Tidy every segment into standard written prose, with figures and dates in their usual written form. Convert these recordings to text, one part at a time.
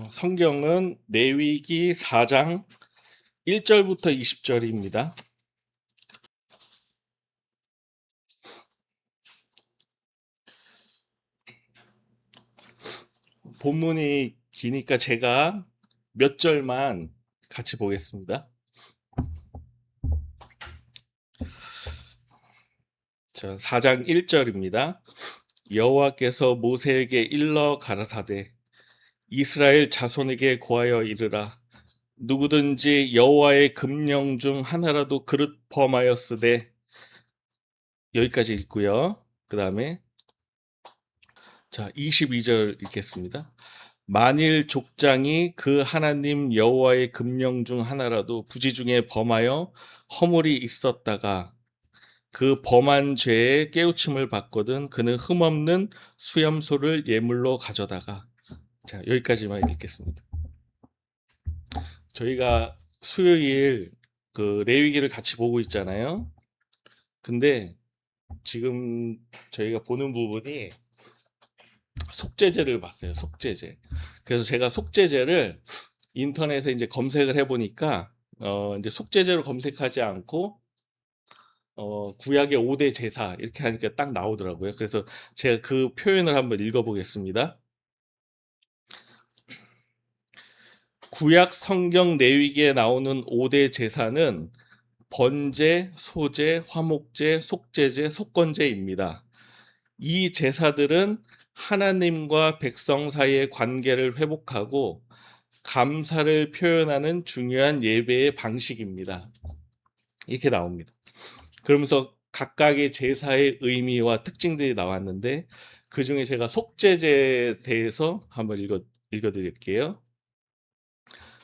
성경은 레위기 4장 1절부터 20절입니다. 본문이 기니까 제가 몇 절만 같이 보겠습니다. 자, 4장 1절입니다. 여호와께서 모세에게 일러 가라사대 이스라엘 자손에게 고하여 이르라 누구든지 여호와의 금령 중 하나라도 그릇 범하였으되, 여기까지 읽고요. 그 다음에 자 22절 읽겠습니다. 만일 족장이 그 하나님 여호와의 금령 중 하나라도 부지 중에 범하여 허물이 있었다가 그 범한 죄에 깨우침을 받거든 그는 흠없는 수염소를 예물로 가져다가. 자 여기까지만 읽겠습니다. 저희가 수요일 그 레위기를 같이 보고 있잖아요. 근데 지금 저희가 보는 부분이 속죄제를 봤어요. 속죄제. 그래서 제가 속죄제를 인터넷에 이제 검색을 해보니까 이제 속죄제로 검색하지 않고 구약의 5대 제사 이렇게 하니까 딱 나오더라고요. 그래서 제가 그 표현을 한번 읽어보겠습니다. 구약 성경 레위기에 나오는 5대 제사는 번제, 소제, 화목제, 속죄제, 속건제입니다. 이 제사들은 하나님과 백성 사이의 관계를 회복하고 감사를 표현하는 중요한 예배의 방식입니다. 이렇게 나옵니다. 그러면서 각각의 제사의 의미와 특징들이 나왔는데 그 중에 제가 속죄제에 대해서 한번 읽어드릴게요.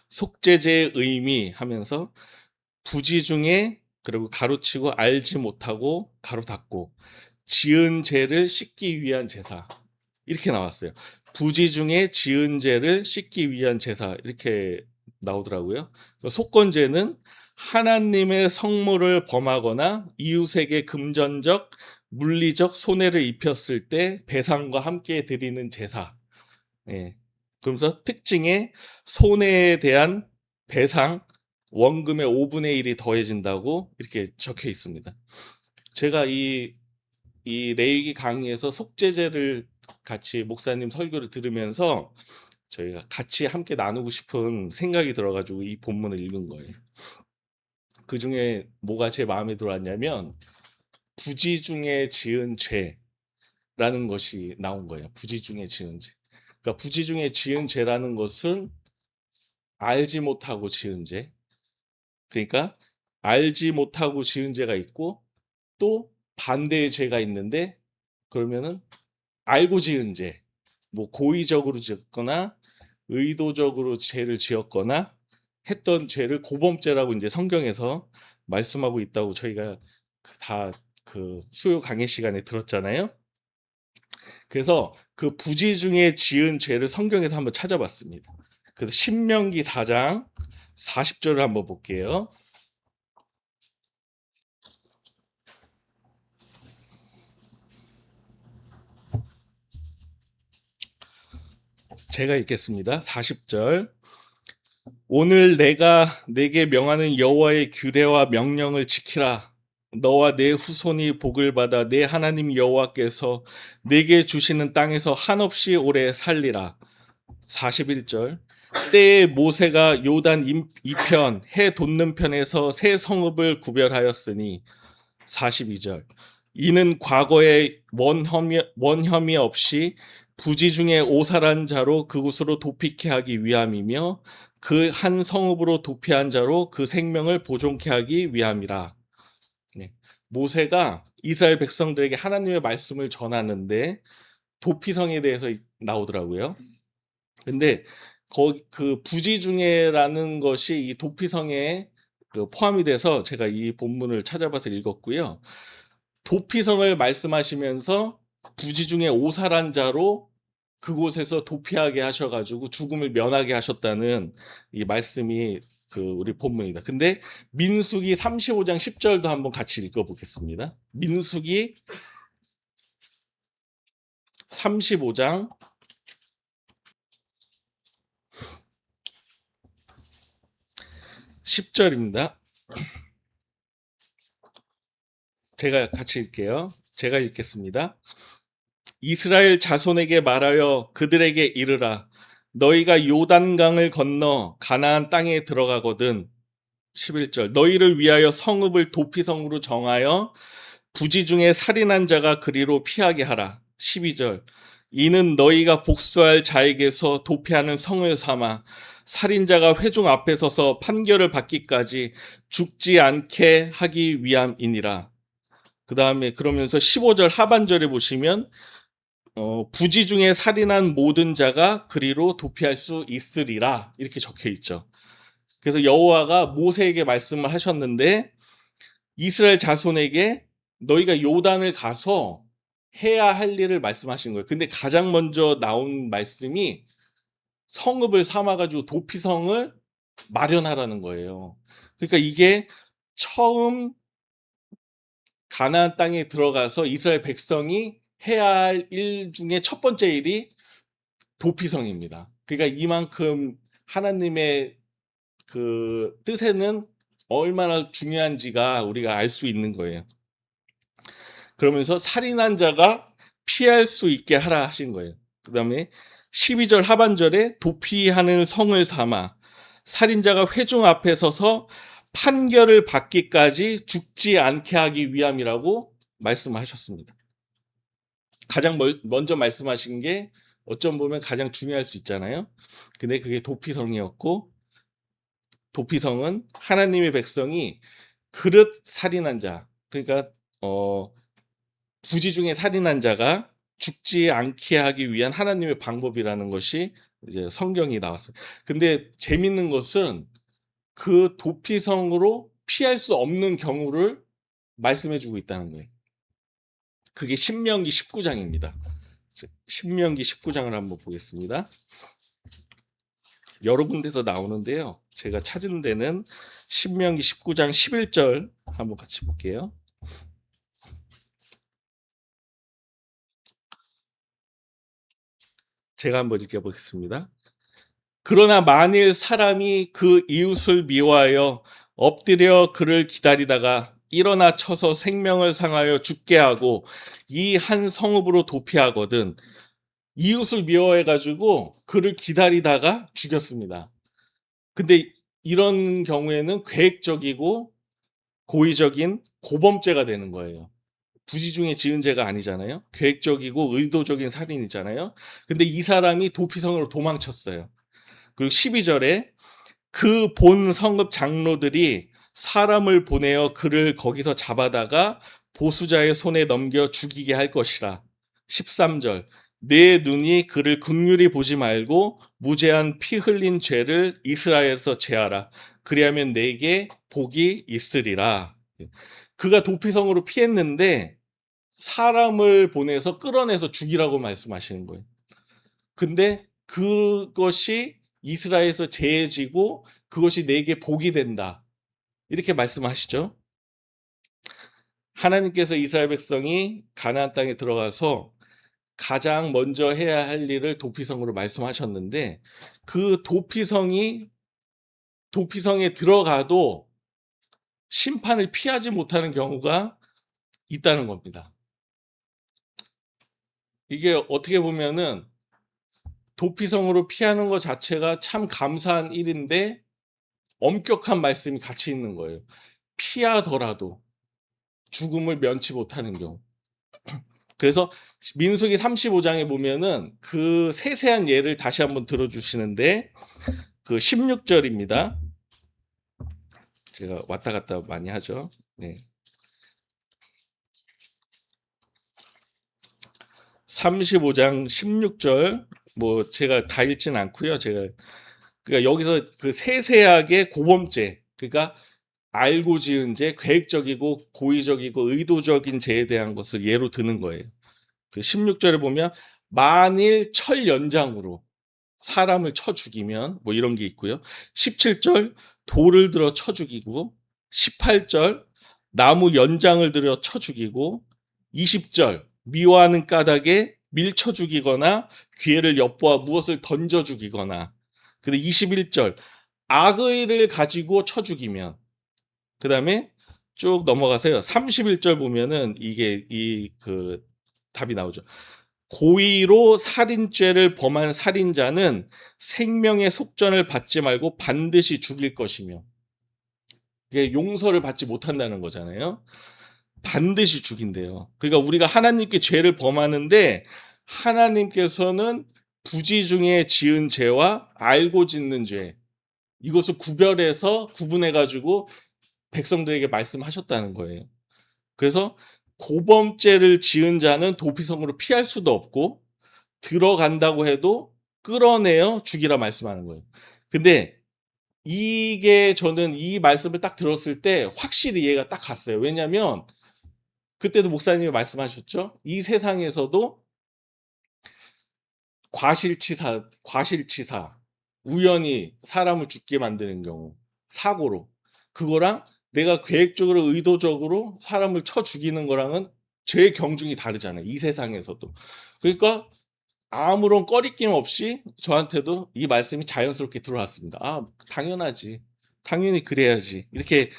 속죄제의 의미 하면서 부지 중에 그리고 가로치고 알지 못하고 가로 닫고 지은 죄를 씻기 위한 제사 이렇게 나왔어요. 부지 중에 지은 죄를 씻기 위한 제사 이렇게 나오더라고요. 속건제는 하나님의 성물을 범하거나 이웃에게 금전적, 물리적 손해를 입혔을 때 배상과 함께 드리는 제사. 예. 그러면서 특징에 손해에 대한 배상, 원금의 5분의 1이 더해진다고 이렇게 적혀 있습니다. 제가 이 레위기 강의에서 속죄제를 같이 목사님 설교를 들으면서 저희가 같이 함께 나누고 싶은 생각이 들어가지고 이 본문을 읽은 거예요. 그 중에 뭐가 제 마음에 들어왔냐면 부지 중에 지은 죄라는 것이 나온 거예요. 부지 중에 지은 죄. 그러니까 부지 중에 지은 죄라는 것은 알지 못하고 지은 죄. 그러니까 알지 못하고 지은 죄가 있고 또 반대의 죄가 있는데 그러면은 알고 지은 죄. 뭐 고의적으로 지었거나 의도적으로 죄를 지었거나 했던 죄를 고범죄라고 이제 성경에서 말씀하고 있다고 저희가 다 그 수요 강의 시간에 들었잖아요. 그래서 그 부지 중에 지은 죄를 성경에서 한번 찾아봤습니다. 그래서 신명기 4장 40절을 한번 볼게요. 제가 읽겠습니다. 40절. 오늘 내가 내게 명하는 여호와의 규례와 명령을 지키라. 너와 내 후손이 복을 받아 내 하나님 여호와께서 내게 주시는 땅에서 한없이 오래 살리라. 41절. 때에 모세가 요단 이편 해 돋는 편에서 세 성읍을 구별하였으니. 42절. 이는 과거에 원혐의 없이 부지 중에 오살한 자로 그곳으로 도피케 하기 위함이며 그 한 성읍으로 도피한 자로 그 생명을 보존케 하기 위함이라. 네. 모세가 이스라엘 백성들에게 하나님의 말씀을 전하는데 도피성에 대해서 나오더라고요. 근데 그 부지 중에라는 것이 이 도피성에 포함이 돼서 제가 이 본문을 찾아봐서 읽었고요. 도피성을 말씀하시면서 부지 중에 오살한 자로 그곳에서 도피하게 하셔가지고 죽음을 면하게 하셨다는 이 말씀이 그 우리 본문이다. 근데 민수기 35장 10절도 한번 같이 읽어보겠습니다. 민수기 35장 10절입니다. 제가 같이 읽게요. 제가 읽겠습니다. 이스라엘 자손에게 말하여 그들에게 이르라. 너희가 요단강을 건너 가나안 땅에 들어가거든. 11절. 너희를 위하여 성읍을 도피성으로 정하여 부지 중에 살인한 자가 그리로 피하게 하라. 12절. 이는 너희가 복수할 자에게서 도피하는 성을 삼아 살인자가 회중 앞에 서서 판결을 받기까지 죽지 않게 하기 위함이니라. 그 다음에 그러면서 15절 하반절에 보시면 부지 중에 살인한 모든 자가 그리로 도피할 수 있으리라 이렇게 적혀 있죠. 그래서 여호와가 모세에게 말씀을 하셨는데 이스라엘 자손에게 너희가 요단을 가서 해야 할 일을 말씀하신 거예요. 근데 가장 먼저 나온 말씀이 성읍을 삼아가지고 도피성을 마련하라는 거예요. 그러니까 이게 처음 가나안 땅에 들어가서 이스라엘 백성이 해야 할 일 중에 첫 번째 일이 도피성입니다. 그러니까 이만큼 하나님의 그 뜻에는 얼마나 중요한지가 우리가 알 수 있는 거예요. 그러면서 살인한 자가 피할 수 있게 하라 하신 거예요. 그 다음에 12절 하반절에 도피하는 성을 삼아 살인자가 회중 앞에 서서 판결을 받기까지 죽지 않게 하기 위함이라고 말씀하셨습니다. 가장 먼저 말씀하신 게 어쩜 보면 가장 중요할 수 있잖아요. 근데 그게 도피성이었고 도피성은 하나님의 백성이 그릇 살인한 자, 그러니까 부지 중에 살인한 자가 죽지 않게 하기 위한 하나님의 방법이라는 것이 이제 성경이 나왔어요. 근데 재밌는 것은 그 도피성으로 피할 수 없는 경우를 말씀해 주고 있다는 거예요. 그게 신명기 19장입니다. 신명기 19장을 한번 보겠습니다. 여러 군데서 나오는데요. 제가 찾은 데는 신명기 19장 11절 한번 같이 볼게요. 제가 한번 읽어보겠습니다. 그러나 만일 사람이 그 이웃을 미워하여 엎드려 그를 기다리다가 일어나 쳐서 생명을 상하여 죽게 하고 이 한 성읍으로 도피하거든 이웃을 미워해가지고 그를 기다리다가 죽였습니다. 근데 이런 경우에는 계획적이고 고의적인 고범죄가 되는 거예요. 부지 중에 지은 죄가 아니잖아요. 계획적이고 의도적인 살인이잖아요. 근데 이 사람이 도피성으로 도망쳤어요. 그리고 12절에 그 본 성읍 장로들이 사람을 보내어 그를 거기서 잡아다가 보수자의 손에 넘겨 죽이게 할 것이라. 13절 내 눈이 그를 긍휼히 보지 말고 무죄한 피 흘린 죄를 이스라엘에서 제하라. 그리하면 내게 복이 있으리라. 그가 도피성으로 피했는데 사람을 보내서 끌어내서 죽이라고 말씀하시는 거예요. 근데 그것이 이스라엘에서 제해지고 그것이 내게 복이 된다. 이렇게 말씀하시죠. 하나님께서 이스라엘 백성이 가나안 땅에 들어가서 가장 먼저 해야 할 일을 도피성으로 말씀하셨는데 그 도피성에 들어가도 심판을 피하지 못하는 경우가 있다는 겁니다. 이게 어떻게 보면은 도피성으로 피하는 것 자체가 참 감사한 일인데 엄격한 말씀이 같이 있는 거예요. 피하더라도 죽음을 면치 못하는 경우. 그래서 민수기 35장에 보면은 그 세세한 예를 다시 한번 들어주시는데 그 16절입니다. 제가 왔다 갔다 많이 하죠. 네. 35장 16절 뭐 제가 다 읽지는 않고요. 그러니까 여기서 그 세세하게 고범죄, 그러니까 알고 지은 죄, 계획적이고 고의적이고 의도적인 죄에 대한 것을 예로 드는 거예요. 그 16절에 보면 만일 철 연장으로 사람을 쳐 죽이면 뭐 이런 게 있고요. 17절 돌을 들어 쳐 죽이고 18절 나무 연장을 들여 쳐 죽이고 20절 미워하는 까닭에 밀쳐 죽이거나 기회를 엿보아 무엇을 던져 죽이거나 근데 21절 악의를 가지고 쳐 죽이면 그다음에 쭉 넘어가세요. 31절 보면은 이게 답이 나오죠. 고의로 살인죄를 범한 살인자는 생명의 속전을 받지 말고 반드시 죽일 것이며 이게 용서를 받지 못한다는 거잖아요. 반드시 죽인대요. 그러니까 우리가 하나님께 죄를 범하는데 하나님께서는 부지 중에 지은 죄와 알고 짓는 죄 이것을 구분해 가지고 백성들에게 말씀하셨다는 거예요. 그래서 고범죄를 지은 자는 도피성으로 피할 수도 없고 들어간다고 해도 끌어내어 죽이라 말씀하는 거예요. 근데 이게 저는 이 말씀을 딱 들었을 때 확실히 이해가 딱 갔어요. 왜냐하면 그때도 목사님이 말씀하셨죠. 이 세상에서도 과실치사, 우연히 사람을 죽게 만드는 경우, 사고로 그거랑 내가 계획적으로 의도적으로 사람을 쳐 죽이는 거랑은 죄의 경중이 다르잖아요. 이 세상에서도. 그러니까 아무런 꺼리낌 없이 저한테도 이 말씀이 자연스럽게 들어왔습니다. '아 당연하지. 당연히 그래야지.' 이렇게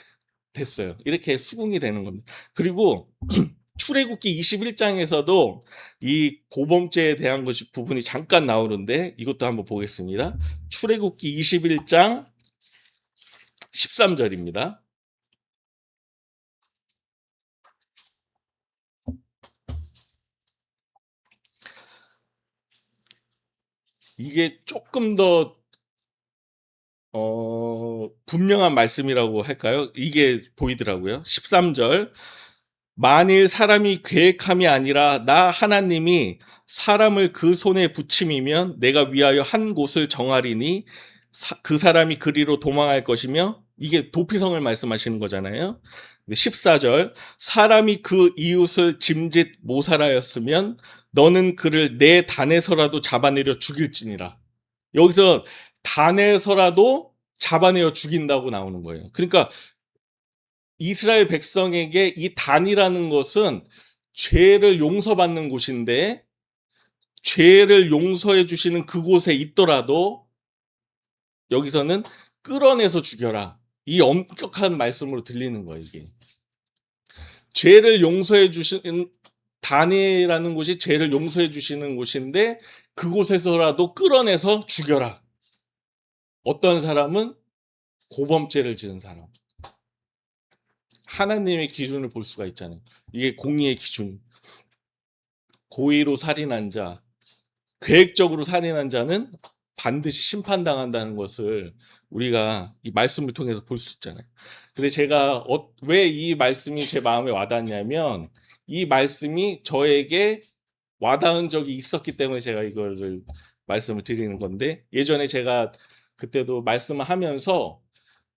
됐어요. 이렇게 수긍이 되는 겁니다. 그리고 출애굽기 21 장에서도 이 고범죄에 대한 것이 부분이 잠깐 나오는데 이것도 한번 보겠습니다. 출애굽기 21장 13 절입니다. 이게 쪼끔 더 분명한 말씀이라고 할까요? 이게 보이더라고요. 13 절. 만일 사람이 계획함이 아니라 나 하나님이 사람을 그 손에 붙임이면 내가 위하여 한 곳을 정하리니 그 사람이 그리로 도망할 것이며 이게 도피성을 말씀하시는 거잖아요. 14절 사람이 그 이웃을 짐짓 모살하였으면 너는 그를 내 단에서라도 잡아내려 죽일지니라. 여기서 단에서라도 잡아내어 죽인다고 나오는 거예요. 그러니까 이스라엘 백성에게 이 단이라는 것은 죄를 용서받는 곳인데 죄를 용서해 주시는 그곳에 있더라도 여기서는 끌어내서 죽여라. 이 엄격한 말씀으로 들리는 거예요, 이게. 죄를 용서해 주시는 단이라는 곳이 죄를 용서해 주시는 곳인데 그곳에서라도 끌어내서 죽여라. 어떤 사람은 고범죄를 지은 사람. 하나님의 기준을 볼 수가 있잖아요. 이게 공의의 기준. 고의로 살인한 자, 계획적으로 살인한 자는 반드시 심판당한다는 것을 우리가 이 말씀을 통해서 볼 수 있잖아요. 근데 제가 왜 이 말씀이 제 마음에 와닿냐면 이 말씀이 저에게 와닿은 적이 있었기 때문에 제가 이거를 말씀을 드리는 건데 예전에 제가 그때도 말씀을 하면서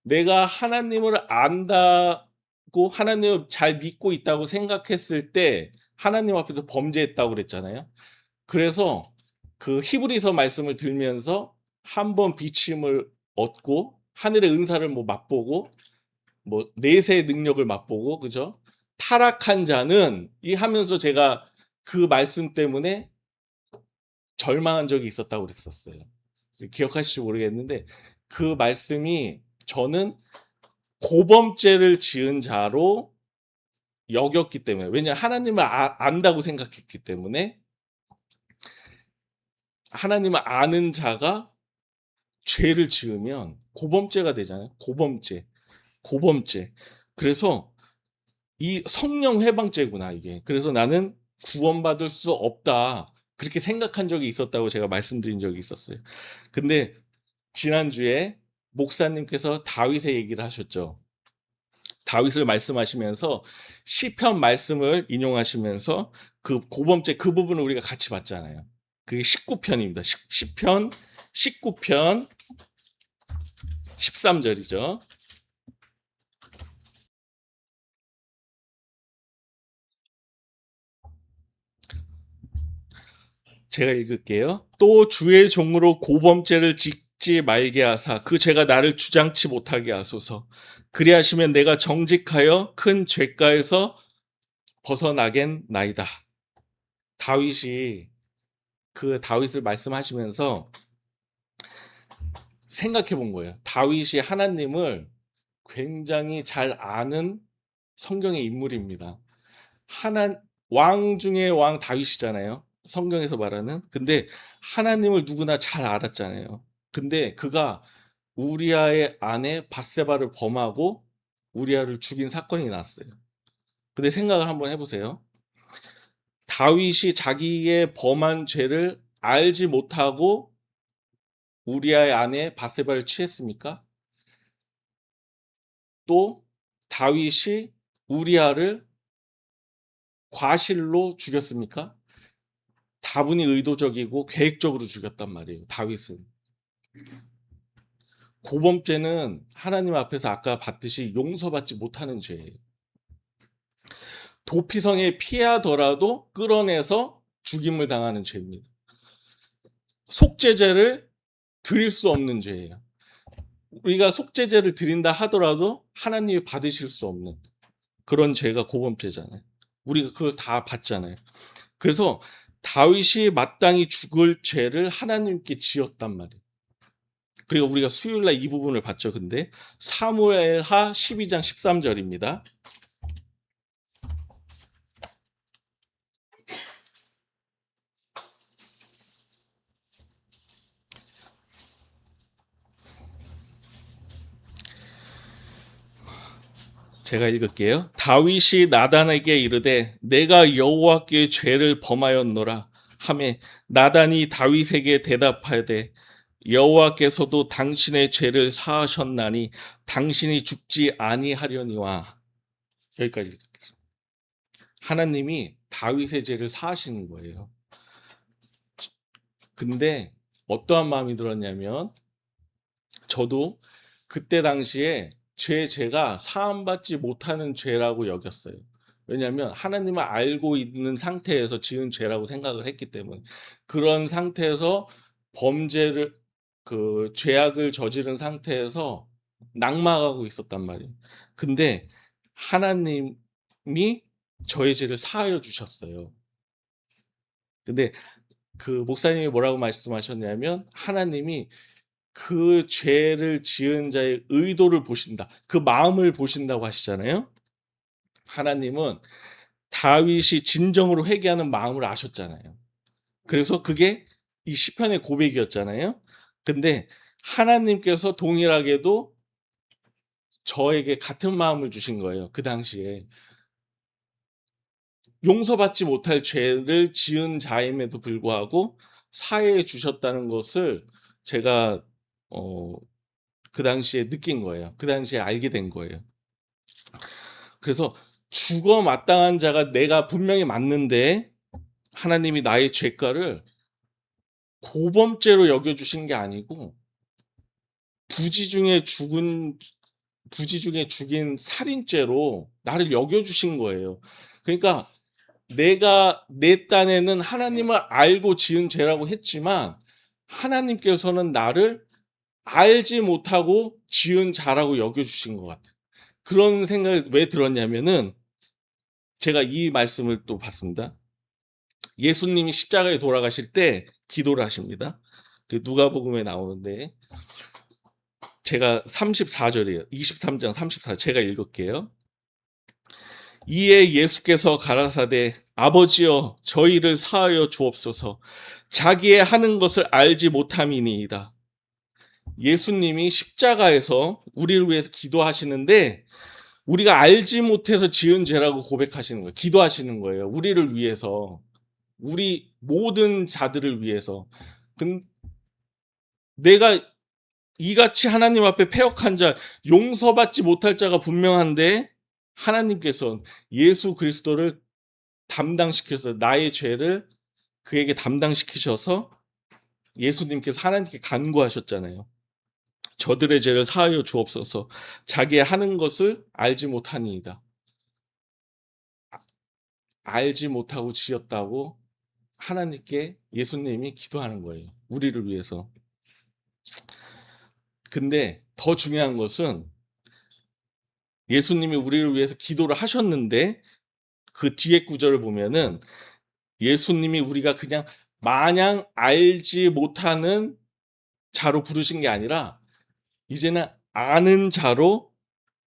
내가 하나님을 안다고 하나님을 잘 믿고 있다고 생각했을 때 하나님 앞에서 범죄했다고 그랬잖아요. 그래서 그 히브리서 말씀을 들면서 한 번 비침을 얻고 하늘의 은사를 뭐 맛보고 뭐 내세의 능력을 맛보고 그죠? 타락한 자는 이 하면서 제가 그 말씀 때문에 절망한 적이 있었다고 그랬었어요. 기억하실지 모르겠는데 그 말씀이 저는 고범죄를 지은 자로 여겼기 때문에 왜냐하면 하나님을 안다고 생각했기 때문에 하나님을 아는 자가 죄를 지으면 고범죄가 되잖아요. 고범죄. 그래서 이 성령 회방죄구나 이게. 그래서 나는 구원받을 수 없다. 그렇게 생각한 적이 있었다고 제가 말씀드린 적이 있었어요. 근데 지난주에 목사님께서 다윗의 얘기를 하셨죠. 다윗을 말씀하시면서 시편 말씀을 인용하시면서 그 고범죄 그 부분을 우리가 같이 봤잖아요. 그게 19편입니다. 시편 19편 13절이죠. 제가 읽을게요. 또 주의 종으로 고범죄를 짓지 말게 하사 그 죄가 나를 주장치 못하게 하소서. 그리하시면 내가 정직하여 큰 죄가에서 벗어나겠나이다. 다윗이 그 다윗을 말씀하시면서 생각해 본 거예요. 다윗이 하나님을 굉장히 잘 아는 성경의 인물입니다. 하나 왕 중에 왕 다윗이잖아요. 성경에서 말하는. 근데 하나님을 누구나 잘 알았잖아요. 근데 그가 우리아의 아내 밧세바를 범하고 우리아를 죽인 사건이 났어요. 근데 생각을 한번 해보세요. 다윗이 자기의 범한 죄를 알지 못하고 우리아의 아내 밧세바를 취했습니까? 또 다윗이 우리아를 과실로 죽였습니까? 다분히 의도적이고 계획적으로 죽였단 말이에요. 다윗은. 고범죄는 하나님 앞에서 아까 봤듯이 용서받지 못하는 죄예요. 도피성에 피하더라도 끌어내서 죽임을 당하는 죄입니다. 속죄제를 드릴 수 없는 죄예요. 우리가 속죄제를 드린다 하더라도 하나님이 받으실 수 없는 그런 죄가 고범죄잖아요. 우리가 그걸 다 봤잖아요. 그래서 다윗이 마땅히 죽을 죄를 하나님께 지었단 말이에요. 그리고 우리가 수요일날 이 부분을 봤죠. 근데 사무엘하 12장 13절입니다. 제가 읽을게요. 다윗이 나단에게 이르되 내가 여호와께 죄를 범하였노라 하매 나단이 다윗에게 대답하되 여호와께서도 당신의 죄를 사하셨나니 당신이 죽지 아니하려니와. 여기까지 읽겠습니다. 하나님이 다윗의 죄를 사하시는 거예요. 근데 어떠한 마음이 들었냐면 저도 그때 당시에 제가 사함받지 못하는 죄라고 여겼어요. 왜냐하면 하나님을 알고 있는 상태에서 지은 죄라고 생각을 했기 때문에. 그런 상태에서 범죄를 죄악을 저지른 상태에서 낙마하고 있었단 말이에요. 근데 하나님이 저의 죄를 사하여 주셨어요. 근데 그 목사님이 뭐라고 말씀하셨냐면 하나님이 그 죄를 지은 자의 의도를 보신다. 그 마음을 보신다고 하시잖아요. 하나님은 다윗이 진정으로 회개하는 마음을 아셨잖아요. 그래서 그게 이 시편의 고백이었잖아요. 근데 하나님께서 동일하게도 저에게 같은 마음을 주신 거예요. 그 당시에. 용서받지 못할 죄를 지은 자임에도 불구하고 사해해 주셨다는 것을 제가 그 당시에 느낀 거예요. 그 당시에 알게 된 거예요. 그래서 죽어 마땅한 자가 내가 분명히 맞는데 하나님이 나의 죄가를 고범죄로 여겨주신 게 아니고 부지 중에 죽인 살인죄로 나를 여겨주신 거예요. 그러니까 내가 내 딴에는 하나님을 알고 지은 죄라고 했지만 하나님께서는 나를 알지 못하고 지은 자라고 여겨주신 것 같아요. 그런 생각이 왜 들었냐면은 제가 이 말씀을 또 봤습니다. 예수님이 십자가에 돌아가실 때 기도를 하십니다. 그 누가복음에 나오는데 제가 34절이에요. 23장 34절 제가 읽을게요. 이에 예수께서 가라사대 아버지여 저희를 사하여 주옵소서 자기의 하는 것을 알지 못함이니이다. 예수님이 십자가에서 우리를 위해서 기도하시는데 우리가 알지 못해서 지은 죄라고 고백하시는 거예요. 기도하시는 거예요. 우리를 위해서. 우리 모든 자들을 위해서. 내가 이같이 하나님 앞에 패역한 자, 용서받지 못할 자가 분명한데 하나님께서 예수 그리스도를 담당시켜서 나의 죄를 그에게 담당시키셔서 예수님께서 하나님께 간구하셨잖아요. 저들의 죄를 사하여 주옵소서 자기의 하는 것을 알지 못하니이다. 알지 못하고 지었다고 하나님께 예수님이 기도하는 거예요. 우리를 위해서. 근데 더 중요한 것은 예수님이 우리를 위해서 기도를 하셨는데 그 뒤에 구절을 보면은 예수님이 우리가 그냥 마냥 알지 못하는 자로 부르신 게 아니라 이제는 아는 자로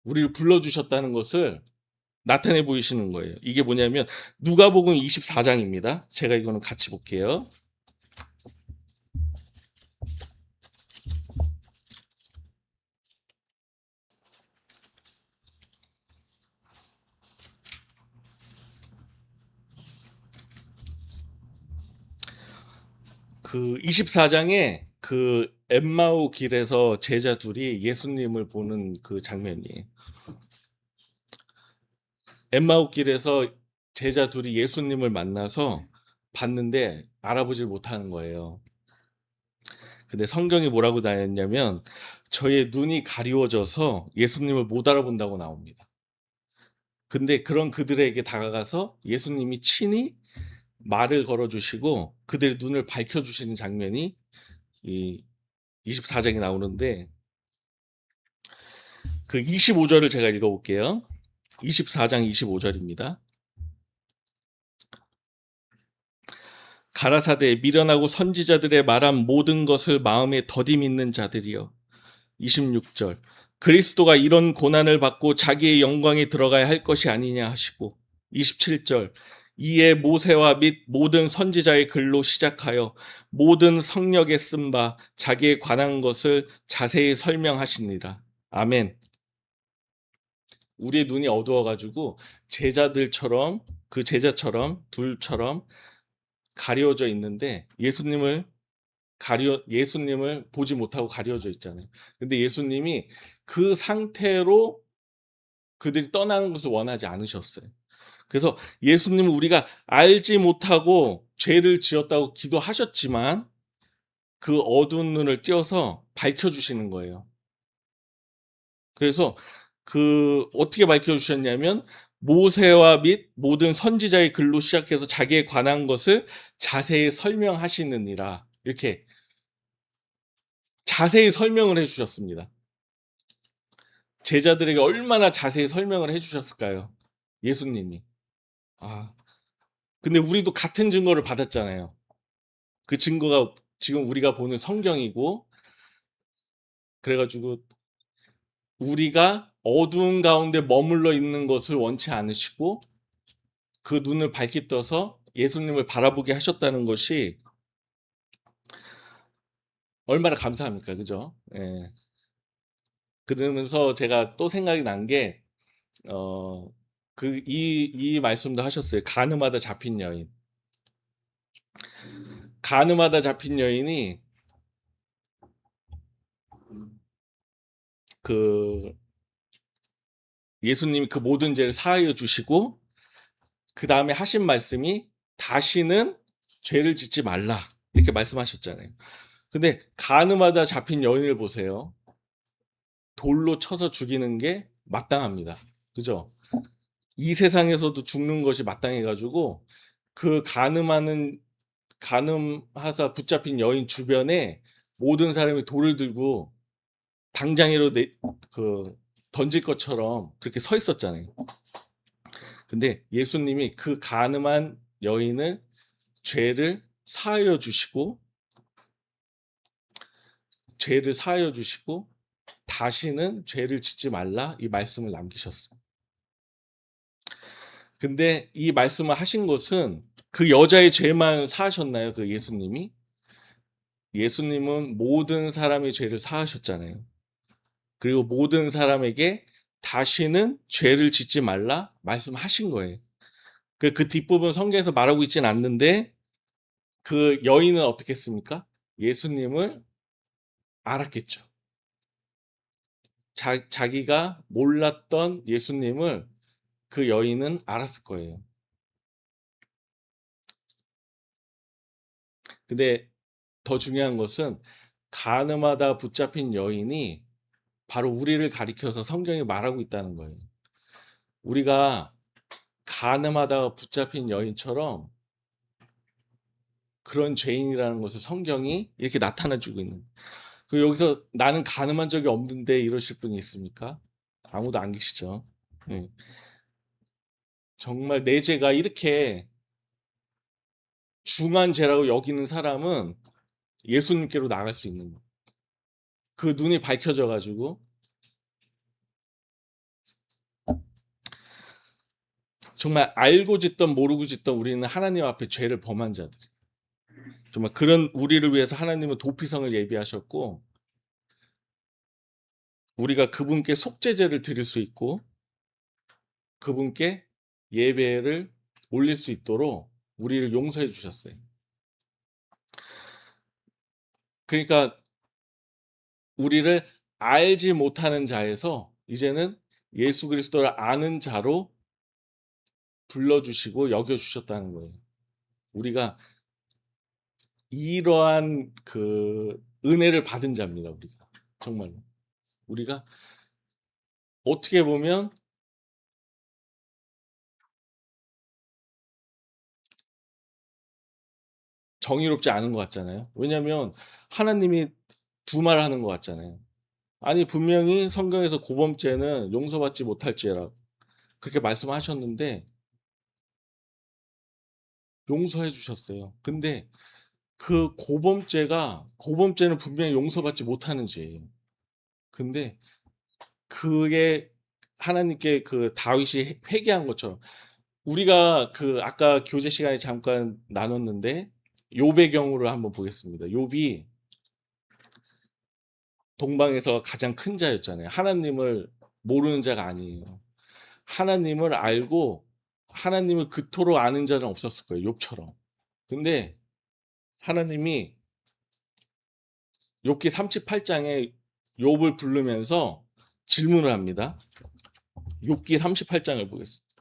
우리를 불러주셨다는 것을 나타내 보이시는 거예요. 이게 뭐냐면 누가복음 24장입니다. 제가 이거는 같이 볼게요. 그 24장에 그 엠마오 길에서 제자 둘이 예수님을 보는 그 장면이에요. 엠마오 길에서 제자 둘이 예수님을 만나서 봤는데 알아보질 못하는 거예요. 근데 성경이 뭐라고 나왔냐면 저의 눈이 가리워져서 예수님을 못 알아본다고 나옵니다. 근데 그런 그들에게 다가가서 예수님이 친히 말을 걸어 주시고 그들의 눈을 밝혀 주시는 장면이 이 24장에 나오는데 그 25절을 제가 읽어 볼게요. 24장 25절입니다. 가라사대 미련하고 선지자들의 말한 모든 것을 마음에 더디 믿는 자들이여. 26절. 그리스도가 이런 고난을 받고 자기의 영광에 들어가야 할 것이 아니냐 하시고. 27절. 이에 모세와 및 모든 선지자의 글로 시작하여 모든 성령에 쓴 바 자기에 관한 것을 자세히 설명하시니라. 아멘. 우리의 눈이 어두워 가지고 제자들처럼 그 제자처럼 둘처럼 가려져 있는데 예수님을 보지 못하고 가려져 있잖아요. 근데 예수님이 그 상태로 그들이 떠나는 것을 원하지 않으셨어요. 그래서 예수님은 우리가 알지 못하고 죄를 지었다고 기도하셨지만 그 어두운 눈을 띄어서 밝혀 주시는 거예요. 그래서 그 어떻게 밝혀 주셨냐면 모세와 및 모든 선지자의 글로 시작해서 자기에 관한 것을 자세히 설명하시느니라. 이렇게 자세히 설명을 해 주셨습니다. 제자들에게 얼마나 자세히 설명을 해 주셨을까요? 예수님이. 아. 근데 우리도 같은 증거를 받았잖아요. 그 증거가 지금 우리가 보는 성경이고 그래 가지고 우리가 어두운 가운데 머물러 있는 것을 원치 않으시고 그 눈을 밝히 떠서 예수님을 바라보게 하셨다는 것이 얼마나 감사합니까? 그죠? 예. 그러면서 제가 또 생각이 난 게 이 말씀도 하셨어요. 가늠하다 잡힌 여인. 가늠하다 잡힌 여인이 그 예수님이 그 모든 죄를 사하여 주시고 그다음에 하신 말씀이 "다시는 죄를 짓지 말라." 이렇게 말씀하셨잖아요. 근데 가늠하다 잡힌 여인을 보세요. 돌로 쳐서 죽이는 게 마땅합니다. 그죠? 이 세상에서도 죽는 것이 마땅해 가지고 그 가늠하다 붙잡힌 여인 주변에 모든 사람이 돌을 들고 당장이로 던질 것처럼 그렇게 서 있었잖아요. 근데 예수님이 그 가늠한 여인을 죄를 사하여 주시고 다시는 죄를 짓지 말라 이 말씀을 남기셨어요. 근데 이 말씀을 하신 것은 그 여자의 죄만 사하셨나요? 그 예수님이? 예수님은 모든 사람의 죄를 사하셨잖아요. 그리고 모든 사람에게 다시는 죄를 짓지 말라 말씀하신 거예요. 그 뒷부분 성경에서 말하고 있진 않는데 그 여인은 어떻게 했습니까? 예수님을 알았겠죠. 자기가 몰랐던 예수님을 그 여인은 알았을 거예요. 근데 더 중요한 것은 간음하다 붙잡힌 여인이 바로 우리를 가리켜서 성경이 말하고 있다는 거예요. 우리가 간음하다가 붙잡힌 여인처럼 그런 죄인이라는 것을 성경이 이렇게 나타내 주고 있는. 그 여기서 나는 간음한 적이 없는데 이러실 분이 있습니까? 아무도 안 계시죠. 네. 정말 내 죄가 이렇게 중한 죄라고 여기는 사람은 예수님께로 나갈 수 있는 거예요. 그 눈이 밝혀져 가지고 정말 알고 짓던 모르고 짓던 우리는 하나님 앞에 죄를 범한 자들. 정말 그런 우리를 위해서 하나님은 도피성을 예비하셨고 우리가 그분께 속죄제를 드릴 수 있고 그분께 예배를 올릴 수 있도록 우리를 용서해 주셨어요. 그러니까 우리를 알지 못하는 자에서 이제는 예수 그리스도를 아는 자로 불러 주시고 여겨 주셨다는 거예요. 우리가 이러한 그 은혜를 받은 자입니다, 우리가. 정말로. 우리가 어떻게 보면 정의롭지 않은 것 같잖아요. 왜냐하면 하나님이 두 말 하는 것 같잖아요. 아니 분명히 성경에서 고범죄는 용서받지 못할지라 그렇게 말씀하셨는데 용서해 주셨어요. 근데 그 고범죄는 분명히 용서받지 못하는 죄예요. 근데 그게 하나님께 그 다윗이 회개한 것처럼 우리가 그 아까 교제 시간에 잠깐 나눴는데 욥의 경우를 한번 보겠습니다. 욥이 동방에서 가장 큰 자였잖아요. 하나님을 모르는 자가 아니에요. 하나님을 알고 하나님을 그토록 아는 자는 없었을 거예요, 욥처럼. 근데 하나님이 욥기 38장에 욥을 부르면서 질문을 합니다. 욥기 38장을 보겠습니다.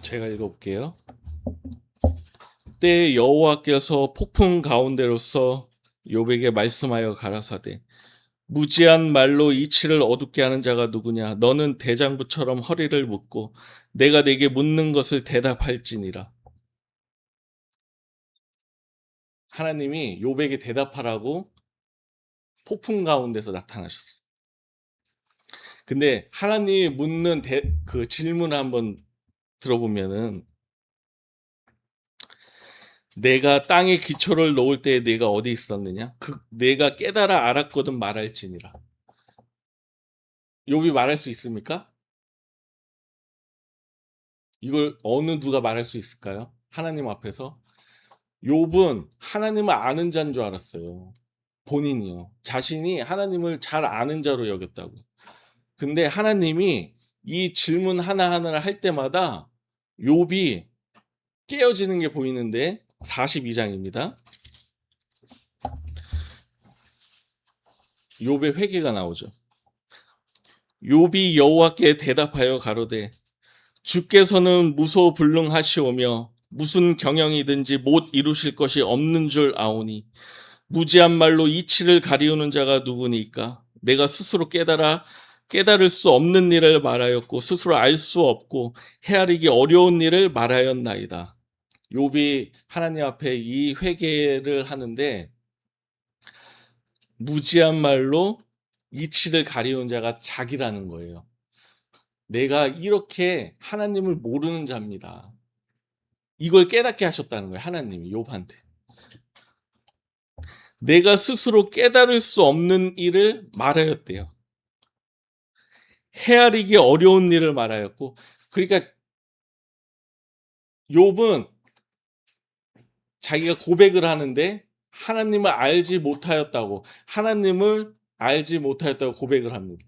제가 읽어볼게요. 그때 여호와께서 폭풍 가운데로서 욥에게 말씀하여 가라사대 무지한 말로 이치를 어둡게 하는 자가 누구냐 너는 대장부처럼 허리를 묶고 내가 네게 묻는 것을 대답할지니라. 하나님이 욥에게 대답하라고 폭풍 가운데서 나타나셨어. 근데 하나님이 묻는 그 질문을 한번 들어보면은 내가 땅에 기초를 놓을 때에 네가 어디 있었느냐? 내가 깨달아 알았거든 말할지니라. 욥이 말할 수 있습니까? 이걸 어느 누가 말할 수 있을까요? 하나님 앞에서 욥은 하나님을 아는 자인 줄 알았어요. 본인이요. 자신이 하나님을 잘 아는 자로 여겼다고. 근데 하나님이 이 질문 하나하나를 할 때마다 욥이 깨어지는 게 보이는데 42장입니다. 욥의 회개가 나오죠. 욥이 여호와께 대답하여 가로되 주께서는 무소불능하시오며 무슨 경영이든지 못 이루실 것이 없는 줄 아오니 무지한 말로 이치를 가리우는 자가 누구니까 내가 스스로 깨달을 수 없는 일을 말하였고 스스로 알 수 없고 헤아리기 어려운 일을 말하였나이다. 욥이 하나님 앞에 이 회개를 하는데 무지한 말로 이치를 가리운 자가 자기라는 거예요. 내가 이렇게 하나님을 모르는 자입니다. 이걸 깨닫게 하셨다는 거예요. 하나님이 욥한테. 내가 스스로 깨달을 수 없는 일을 말하였대요. 헤아리기 어려운 일을 말하였고 그러니까 욥은 자기가 고백을 하는데 하나님을 알지 못하였다고 고백을 합니다.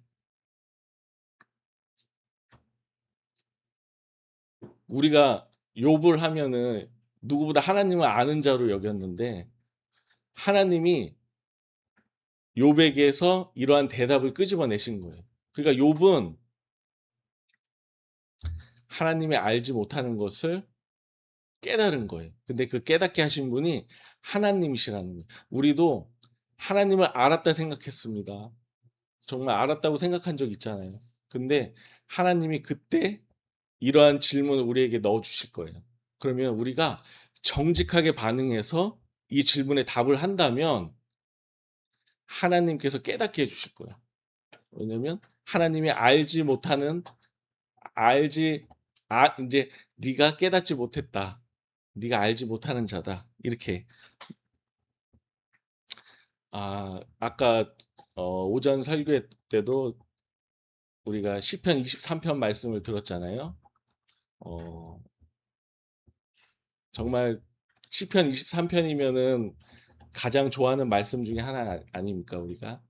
우리가 욥을 하면은 누구보다 하나님을 아는 자로 여겼는데 하나님이 욥에게서 이러한 대답을 끄집어내신 거예요. 그러니까 욥은 하나님이 알지 못하는 것을 깨달은 거예요. 근데 그 깨닫게 하신 분이 하나님이시라는 거예요. 우리도 하나님을 알았다 생각했습니다. 정말 알았다고 생각한 적 있잖아요. 근데 하나님이 그때 이러한 질문을 우리에게 넣어 주실 거예요. 그러면 우리가 정직하게 반응해서 이 질문에 답을 한다면 하나님께서 깨닫게 해 주실 거예요. 왜냐면 하나님이 알지 못하는 알지 인제 "네가 깨닫지 못했다. 네가 알지 못하는 자다." 이렇게. 아까 오전 설교 때도 우리가 시편 23편 말씀을 들었잖아요. 어 정말 시편 23편이면은 가장 좋아하는 말씀 중에 하나 아닙니까 우리가?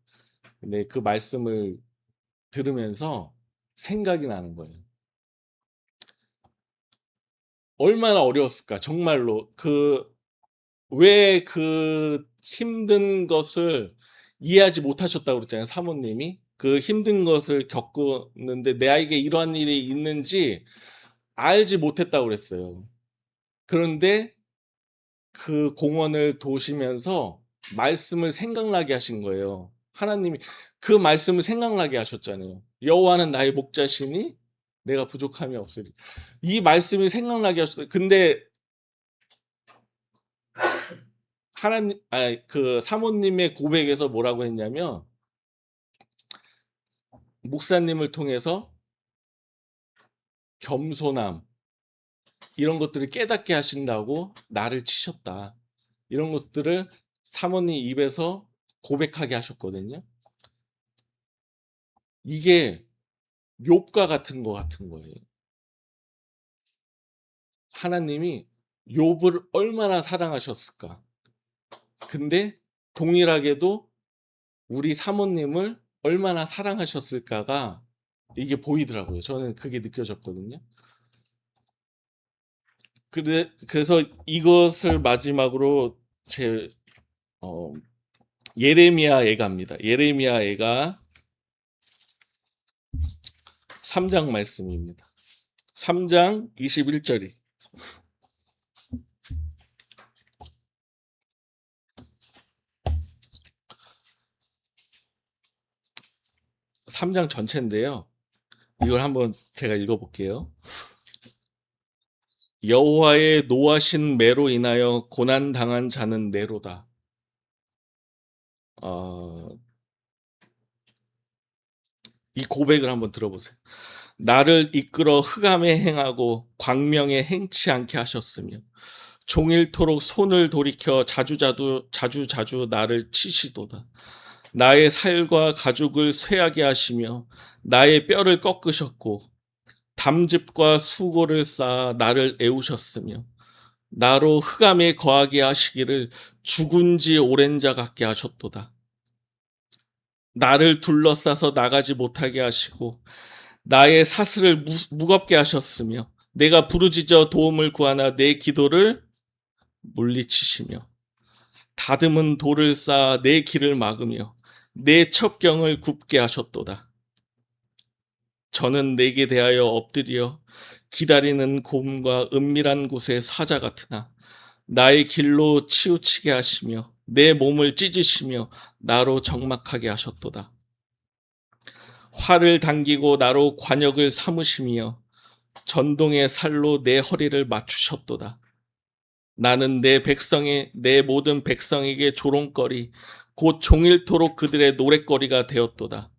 근데 그 말씀을 들으면서 생각이 나는 거예요. 얼마나 어려웠을까 정말로. 왜 힘든 것을 이해하지 못하셨다고 그랬잖아요 사모님이. 그 힘든 것을 겪었는데 나에게 이러한 일이 있는지 알지 못했다고 그랬어요. 그런데 그 공원을 도시면서 말씀을 생각나게 하신 거예요. 하나님이 그 말씀을 생각나게 하셨잖아요. "여호와는 나의 목자시니 내가 부족함이 없으리." 이 말씀이 생각나게 하셨어요. 근데 하나님 그 사모님의 고백에서 뭐라고 했냐면 목사님을 통해서 겸손함 이런 것들을 깨닫게 하신다고 나를 치셨다. 이런 것들을 사모님 입에서 고백하게 하셨거든요. 이게 욥과 같은 것 같은 거예요. 하나님이 욥을 얼마나 사랑하셨을까. 근데 동일하게도 우리 사모님을 얼마나 사랑하셨을까가 이게 보이더라고요. 저는 그게 느껴졌거든요. 그래서 이것을 마지막으로 제 어 예레미야 애가입니다. 예레미야 애가 3장 말씀입니다. 3장 21 절이 3장 전체인데요. 이걸 한번 제가 읽어 볼게요. 여호와의 노하신 매로 인하여 고난 당한 자는 내로다. 어 이 고백을 한번 들어보세요. 나를 이끌어 흑암에 행하고 광명에 행치 않게 하셨으며 종일토록 손을 돌이켜 자주자주 나를 치시도다. 나의 살과 가죽을 쇠하게 하시며 나의 뼈를 꺾으셨고 담즙과 수고를 쌓아 나를 애우셨으며 나로 흑암에 거하게 하시기를 죽은 지 오랜 자 같게 하셨도다. 나를 둘러싸서 나가지 못하게 하시고 나의 사슬을 무겁게 하셨으며 내가 부르짖어 도움을 구하나 내 기도를 물리치시며 다듬은 돌을 쌓아 내 길을 막으며 내 첩경을 굽게 하셨도다. 저는 내게 대하여 엎드려 기다리는 곰과 은밀한 곳의 사자 같으나 나의 길로 치우치게 하시며 내 몸을 찢으시며 나로 적막하게 하셨도다. 활을 당기고 나로 관역을 삼으시며 전동의 살로 내 허리를 맞추셨도다. 나는 내 모든 백성에게 조롱거리 곧 종일토록 그들의 노랫거리가 되었도다.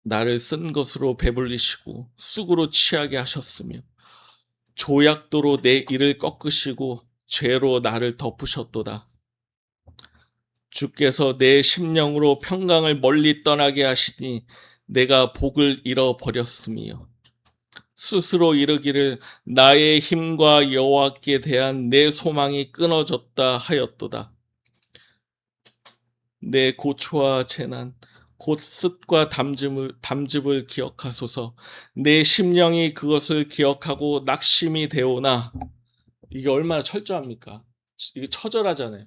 나를 쓴 것으로 배불리시고 쑥으로 취하게 하셨으며 조약도로 내 이를 꺾으시고 죄로 나를 덮으셨도다. 주께서 내 심령으로 평강을 멀리 떠나게 하시니 내가 복을 잃어버렸으며 스스로 이르기를 나의 힘과 여호와께 대한 내 소망이 끊어졌다 하였도다. 내 고초와 재난 곧 습과 담즙을 기억하소서. 내 심령이 그것을 기억하고 낙심이 되오나 이게 얼마나 철저합니까? 이게 처절하잖아요.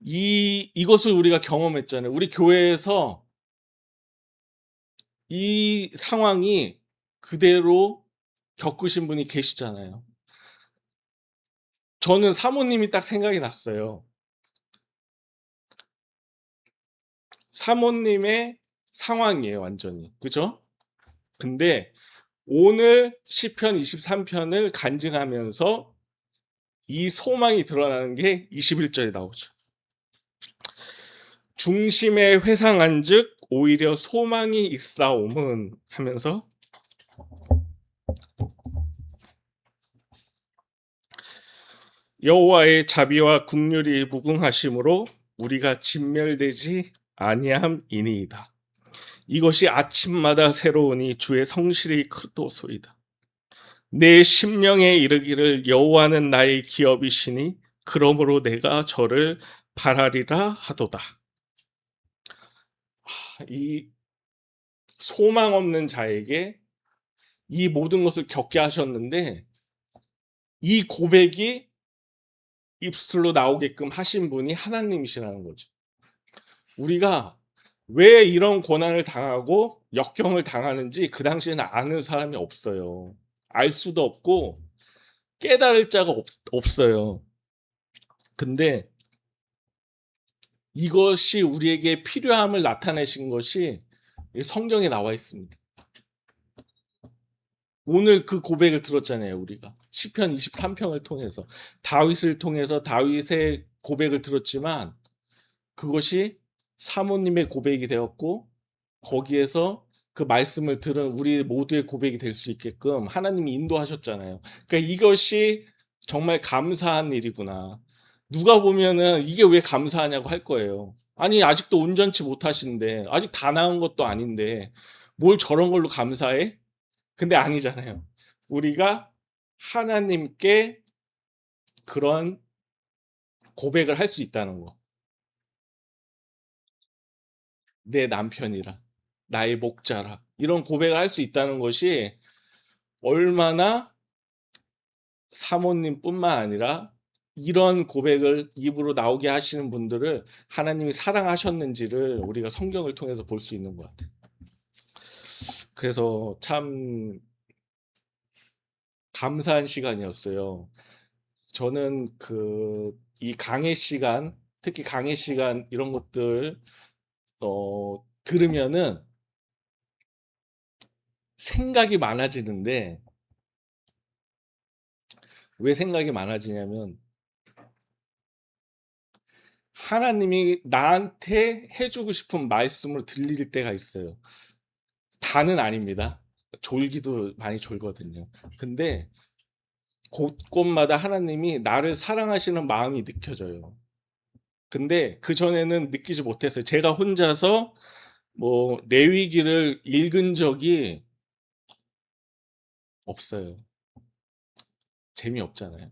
이것을 우리가 경험했잖아요. 우리 교회에서 이 상황이 그대로 겪으신 분이 계시잖아요. 저는 사모님이 딱 생각이 났어요. 사모님의 상황이에요, 완전히. 그죠? 근데 오늘 시편 23편을 간증하면서 이 소망이 드러나는 게 21절에 나오죠. 중심에 회상한즉 오히려 소망이 있사옴은 하면서 여호와의 자비와 긍휼이 무궁하심으로 우리가 진멸되지 아니함이니이다. 이것이 아침마다 새로우니 주의 성실이 크도소이다. 내 심령에 이르기를 여호와는 나의 기업이시니 그러므로 내가 저를 바라리라 하도다. 이 소망 없는 자에게 이 모든 것을 겪게 하셨는데 이 고백이 입술로 나오게끔 하신 분이 하나님이시라는 거죠. 우리가 왜 이런 고난을 당하고 역경을 당하는지 그 당시에는 아는 사람이 없어요. 알 수도 없고 깨달을 자가 없어요. 근데 이것이 우리에게 필요함을 나타내신 것이 성경에 나와 있습니다. 오늘 그 고백을 들었잖아요, 우리가. 시편 23편을 통해서 다윗을 통해서 다윗의 고백을 들었지만 그것이 사모님의 고백이 되었고 거기에서 그 말씀을 들은 우리 모두의 고백이 될 수 있게끔 하나님이 인도하셨잖아요. 그러니까 이것이 정말 감사한 일이구나. 누가 보면은 이게 왜 감사하냐고 할 거예요. 아니 아직도 온전치 못하신데 아직 다 나은 것도 아닌데 뭘 저런 걸로 감사해? 근데 아니잖아요. 우리가 하나님께 그런 고백을 할 수 있다는 거. 내 남편이라, 나의 목자라 이런 고백을 할 수 있다는 것이 얼마나 사모님뿐만 아니라 이런 고백을 입으로 나오게 하시는 분들을 하나님이 사랑하셨는지를 우리가 성경을 통해서 볼 수 있는 것 같아요. 그래서 참 감사한 시간이었어요. 저는 이 강의 시간, 특히 강의 시간 이런 것들 들으면은 생각이 많아지는데 왜 생각이 많아지냐면 하나님이 나한테 해주고 싶은 말씀으로 들릴 때가 있어요. 다는 아닙니다. 졸기도 많이 졸거든요. 근데 곳곳마다 하나님이 나를 사랑하시는 마음이 느껴져요. 근데 그전에는 느끼지 못했어요. 제가 혼자서 뭐 레위기를 읽은 적이 없어요. 재미없잖아요.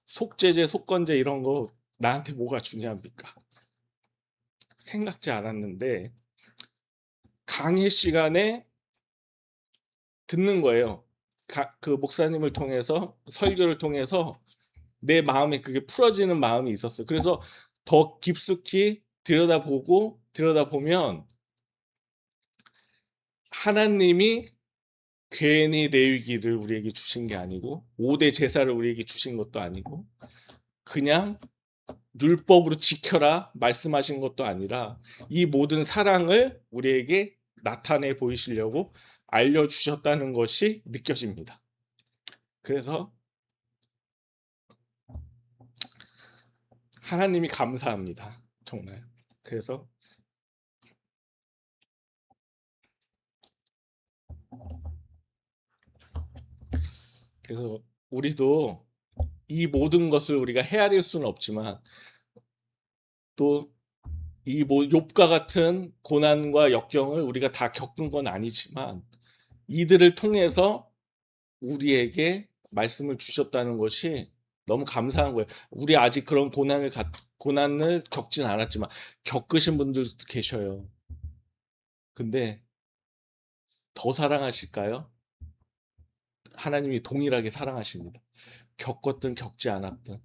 속죄제, 속건제 이런 거 나한테 뭐가 중요합니까? 생각지 않았는데 강의 시간에 듣는 거예요. 그 목사님을 통해서 설교를 통해서 내 마음에 그게 풀어지는 마음이 있었어요. 그래서 더 깊숙이 들여다보면 하나님이 괜히 레위기를 우리에게 주신 게 아니고 5대 제사를 우리에게 주신 것도 아니고 그냥 율법으로 지켜라 말씀하신 것도 아니라 이 모든 사랑을 우리에게 나타내 보이시려고 알려주셨다는 것이 느껴집니다. 그래서 하나님이 감사합니다. 정말. 그래서 우리도 이 모든 것을 우리가 헤아릴 수는 없지만 또 이 욥과 같은 고난과 역경을 우리가 다 겪은 건 아니지만 이들을 통해서 우리에게 말씀을 주셨다는 것이 너무 감사한 거예요. 우리 아직 그런 고난을 겪진 않았지만 겪으신 분들도 계셔요. 근데 더 사랑하실까요? 하나님이 동일하게 사랑하십니다. 겪었든 겪지 않았든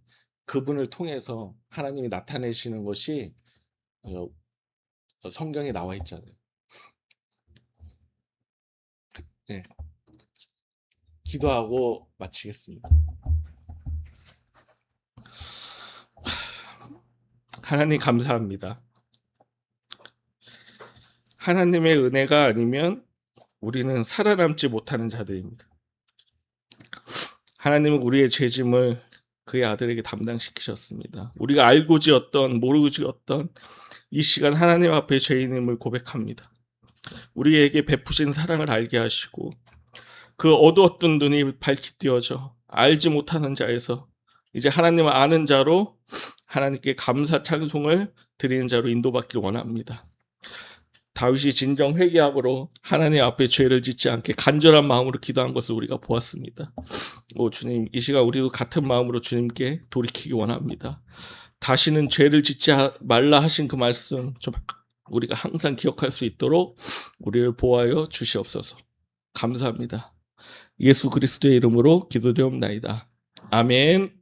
그분을 통해서 하나님이 나타내시는 것이 어, 성경에 나와 있잖아요. 네, 기도하고 마치겠습니다. 하나님 감사합니다. 하나님의 은혜가 아니면 우리는 살아남지 못하는 자들입니다. 하나님은 우리의 죄짐을 그의 아들에게 담당시키셨습니다. 우리가 알고 지었던 모르고 지었던 이 시간 하나님 앞에 죄인임을 고백합니다. 우리에게 베푸신 사랑을 알게 하시고 그 어두웠던 눈이 밝히 띄어져 알지 못하는 자에서 이제 하나님을 아는 자로 하나님께 감사 찬송을 드리는 자로 인도받길 원합니다. 다윗이 진정 회개함으로 하나님 앞에 죄를 짓지 않게 간절한 마음으로 기도한 것을 우리가 보았습니다. 주님, 이 시간 우리도 같은 마음으로 주님께 돌이키기 원합니다. 다시는 죄를 짓지 말라 하신 그 말씀 좀 우리가 항상 기억할 수 있도록 우리를 보호하여 주시옵소서. 감사합니다. 예수 그리스도의 이름으로 기도드리옵나이다. 아멘.